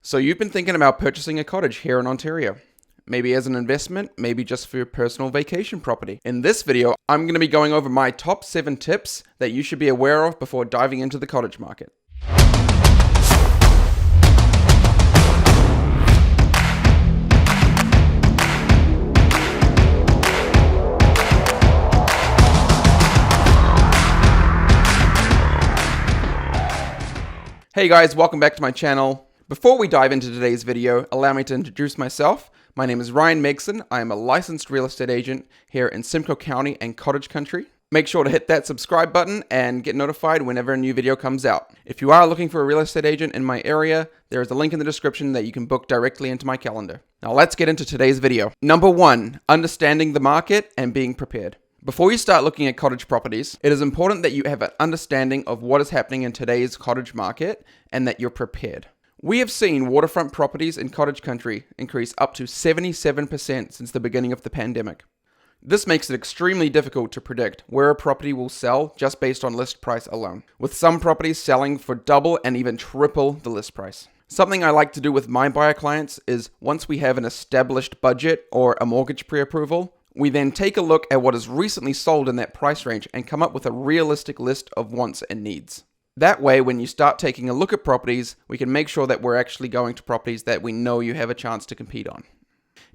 So you've been thinking about purchasing a cottage here in Ontario. Maybe as an investment, maybe just for your personal vacation property. In this video, I'm going to be going over my top 7 tips that you should be aware of before diving into the cottage market. Hey guys, welcome back to my channel. Before we dive into today's video, allow me to introduce myself. My name is Ryan Megson. I am a licensed real estate agent here in Simcoe County and Cottage Country. Make sure to hit that subscribe button and get notified whenever a new video comes out. If you are looking for a real estate agent in my area, there is a link in the description that you can book directly into my calendar. Now let's get into today's video. Number 1, understanding the market and being prepared. Before you start looking at cottage properties, it is important that you have an understanding of what is happening in today's cottage market and that you're prepared. We have seen waterfront properties in Cottage Country increase up to 77% since the beginning of the pandemic. This makes it extremely difficult to predict where a property will sell just based on list price alone, with some properties selling for double and even triple the list price. Something I like to do with my buyer clients is once we have an established budget or a mortgage pre-approval, we then take a look at what is recently sold in that price range and come up with a realistic list of wants and needs. That way, when you start taking a look at properties, we can make sure that we're actually going to properties that we know you have a chance to compete on.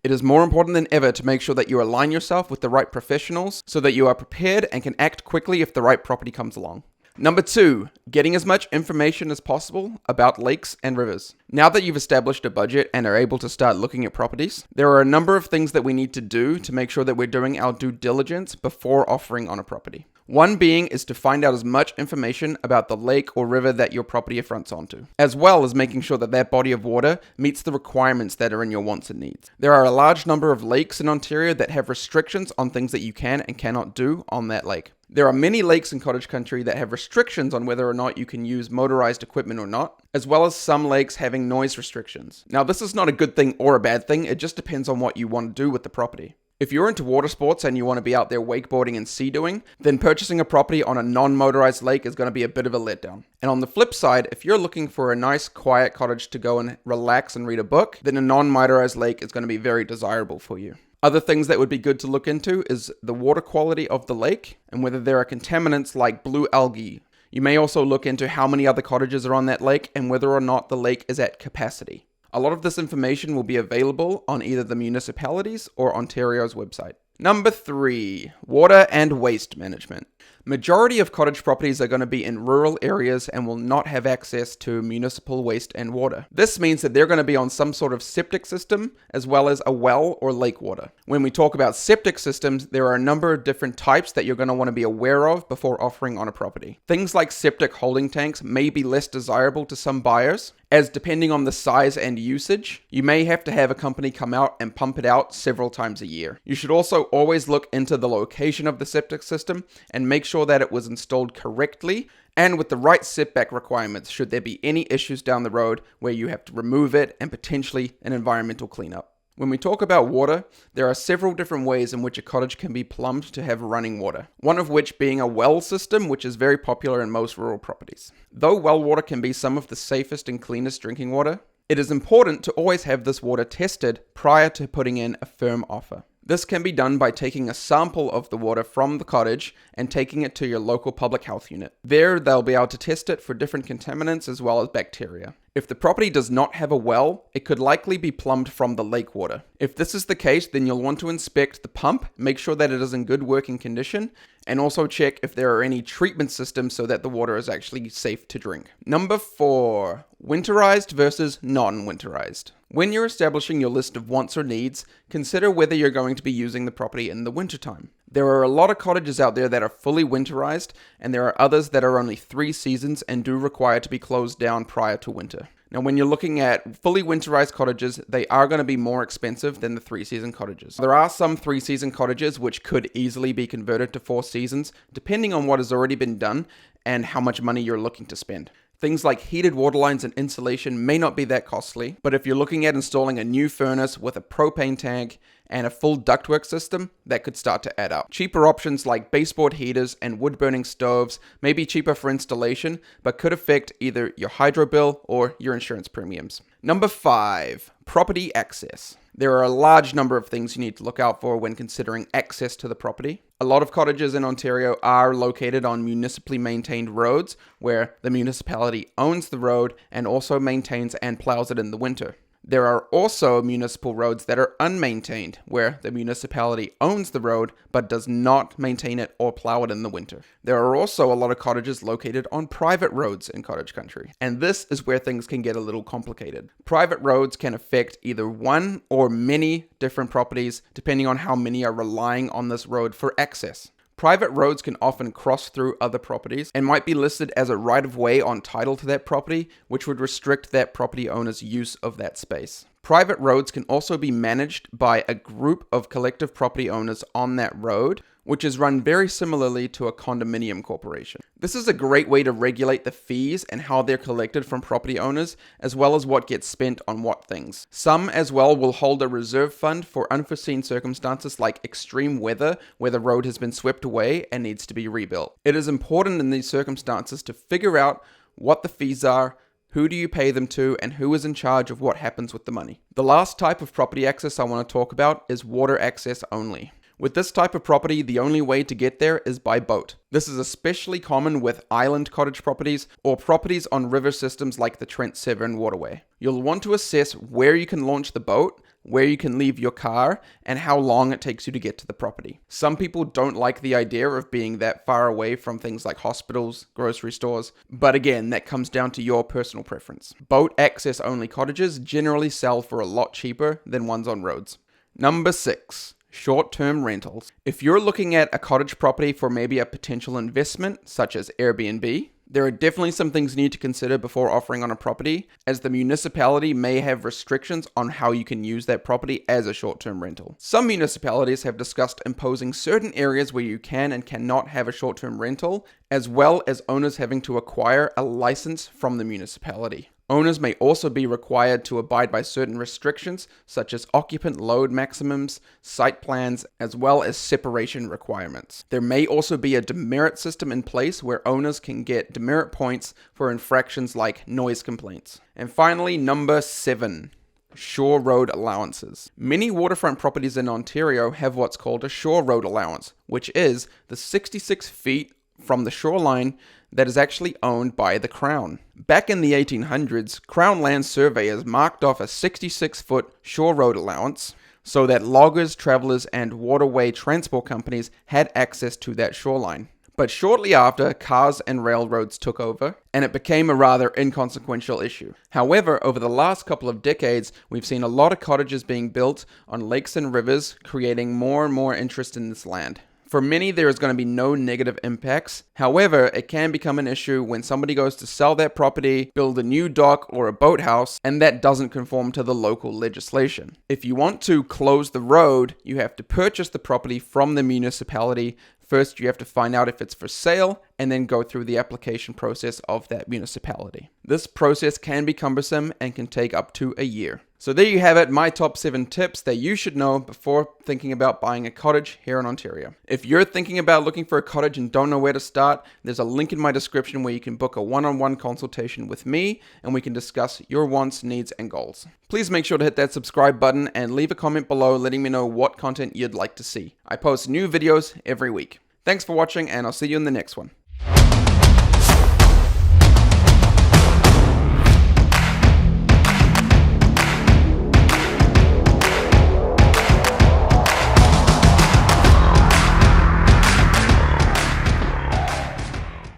It is more important than ever to make sure that you align yourself with the right professionals so that you are prepared and can act quickly if the right property comes along. Number 2, getting as much information as possible about lakes and rivers. Now that you've established a budget and are able to start looking at properties, there are a number of things that we need to do to make sure that we're doing our due diligence before offering on a property. One being is to find out as much information about the lake or river that your property fronts onto, as well as making sure that that body of water meets the requirements that are in your wants and needs. There are a large number of lakes in Ontario that have restrictions on things that you can and cannot do on that lake. There are many lakes in Cottage Country that have restrictions on whether or not you can use motorized equipment or not, as well as some lakes having noise restrictions. Now, this is not a good thing or a bad thing, it just depends on what you want to do with the property. If you're into water sports and you want to be out there wakeboarding and sea doing, then purchasing a property on a non-motorized lake is going to be a bit of a letdown. And on the flip side, if you're looking for a nice quiet cottage to go and relax and read a book, then a non-motorized lake is going to be very desirable for you. Other things that would be good to look into is the water quality of the lake and whether there are contaminants like blue algae. You may also look into how many other cottages are on that lake and whether or not the lake is at capacity. A lot of this information will be available on either the municipalities or Ontario's website. Number 3, water and waste management. Majority of cottage properties are going to be in rural areas and will not have access to municipal waste and water. This means that they're going to be on some sort of septic system as well as a well or lake water. When we talk about septic systems, there are a number of different types that you're going to want to be aware of before offering on a property. Things like septic holding tanks may be less desirable to some buyers, as depending on the size and usage, you may have to have a company come out and pump it out several times a year. You should also always look into the location of the septic system and make sure that it was installed correctly and with the right setback requirements should there be any issues down the road where you have to remove it and potentially an environmental cleanup. When we talk about water, there are several different ways in which a cottage can be plumbed to have running water. One of which being a well system, which is very popular in most rural properties. Though well water can be some of the safest and cleanest drinking water, it is important to always have this water tested prior to putting in a firm offer. This can be done by taking a sample of the water from the cottage and taking it to your local public health unit. There, they'll be able to test it for different contaminants as well as bacteria. If the property does not have a well, it could likely be plumbed from the lake water. If this is the case, then you'll want to inspect the pump, make sure that it is in good working condition, and also check if there are any treatment systems so that the water is actually safe to drink. Number 4, winterized versus non-winterized. When you're establishing your list of wants or needs, consider whether you're going to be using the property in the wintertime. There are a lot of cottages out there that are fully winterized, and there are others that are only 3 seasons and do require to be closed down prior to winter. Now, when you're looking at fully winterized cottages, they are going to be more expensive than the 3-season cottages. There are some 3-season cottages which could easily be converted to 4 seasons, depending on what has already been done and how much money you're looking to spend. Things like heated water lines and insulation may not be that costly, but if you're looking at installing a new furnace with a propane tank and a full ductwork system, that could start to add up. Cheaper options like baseboard heaters and wood-burning stoves may be cheaper for installation, but could affect either your hydro bill or your insurance premiums. Number 5, property access. There are a large number of things you need to look out for when considering access to the property. A lot of cottages in Ontario are located on municipally maintained roads, where the municipality owns the road and also maintains and plows it in the winter. There are also municipal roads that are unmaintained, where the municipality owns the road but does not maintain it or plow it in the winter. There are also a lot of cottages located on private roads in cottage country, and this is where things can get a little complicated. Private roads can affect either one or many different properties, depending on how many are relying on this road for access. Private roads can often cross through other properties and might be listed as a right-of-way on title to that property, which would restrict that property owner's use of that space. Private roads can also be managed by a group of collective property owners on that road, which is run very similarly to a condominium corporation. This is a great way to regulate the fees and how they're collected from property owners, as well as what gets spent on what things. Some as well will hold a reserve fund for unforeseen circumstances like extreme weather, where the road has been swept away and needs to be rebuilt. It is important in these circumstances to figure out what the fees are, who do you pay them to, and who is in charge of what happens with the money. The last type of property access I want to talk about is water access only. With this type of property, the only way to get there is by boat. This is especially common with island cottage properties or properties on river systems like the Trent Severn Waterway. You'll want to assess where you can launch the boat, where you can leave your car, and how long it takes you to get to the property. Some people don't like the idea of being that far away from things like hospitals, grocery stores, but again, that comes down to your personal preference. Boat access only cottages generally sell for a lot cheaper than ones on roads. Number 6. Short-term rentals. If you're looking at a cottage property for maybe a potential investment, such as Airbnb, there are definitely some things you need to consider before offering on a property, as the municipality may have restrictions on how you can use that property as a short-term rental. Some municipalities have discussed imposing certain areas where you can and cannot have a short-term rental, as well as owners having to acquire a license from the municipality. Owners may also be required to abide by certain restrictions, such as occupant load maximums, site plans, as well as separation requirements. There may also be a demerit system in place where owners can get demerit points for infractions like noise complaints. And finally, number 7. Shore road allowances. Many waterfront properties in Ontario have what's called a shore road allowance, which is the 66 feet from the shoreline that is actually owned by the Crown. Back in the 1800s, Crown land surveyors marked off a 66-foot shore road allowance so that loggers, travelers, and waterway transport companies had access to that shoreline. But shortly after, cars and railroads took over, and it became a rather inconsequential issue. However, over the last couple of decades, we've seen a lot of cottages being built on lakes and rivers, creating more and more interest in this land. For many, there is going to be no negative impacts. However, it can become an issue when somebody goes to sell that property, build a new dock or a boathouse, and that doesn't conform to the local legislation. If you want to close the road, you have to purchase the property from the municipality. First, you have to find out if it's for sale and then go through the application process of that municipality. This process can be cumbersome and can take up to a year. So there you have it, my top 7 tips that you should know before thinking about buying a cottage here in Ontario. If you're thinking about looking for a cottage and don't know where to start, there's a link in my description where you can book a one-on-one consultation with me and we can discuss your wants, needs, and goals. Please make sure to hit that subscribe button and leave a comment below letting me know what content you'd like to see. I post new videos every week. Thanks for watching and I'll see you in the next one.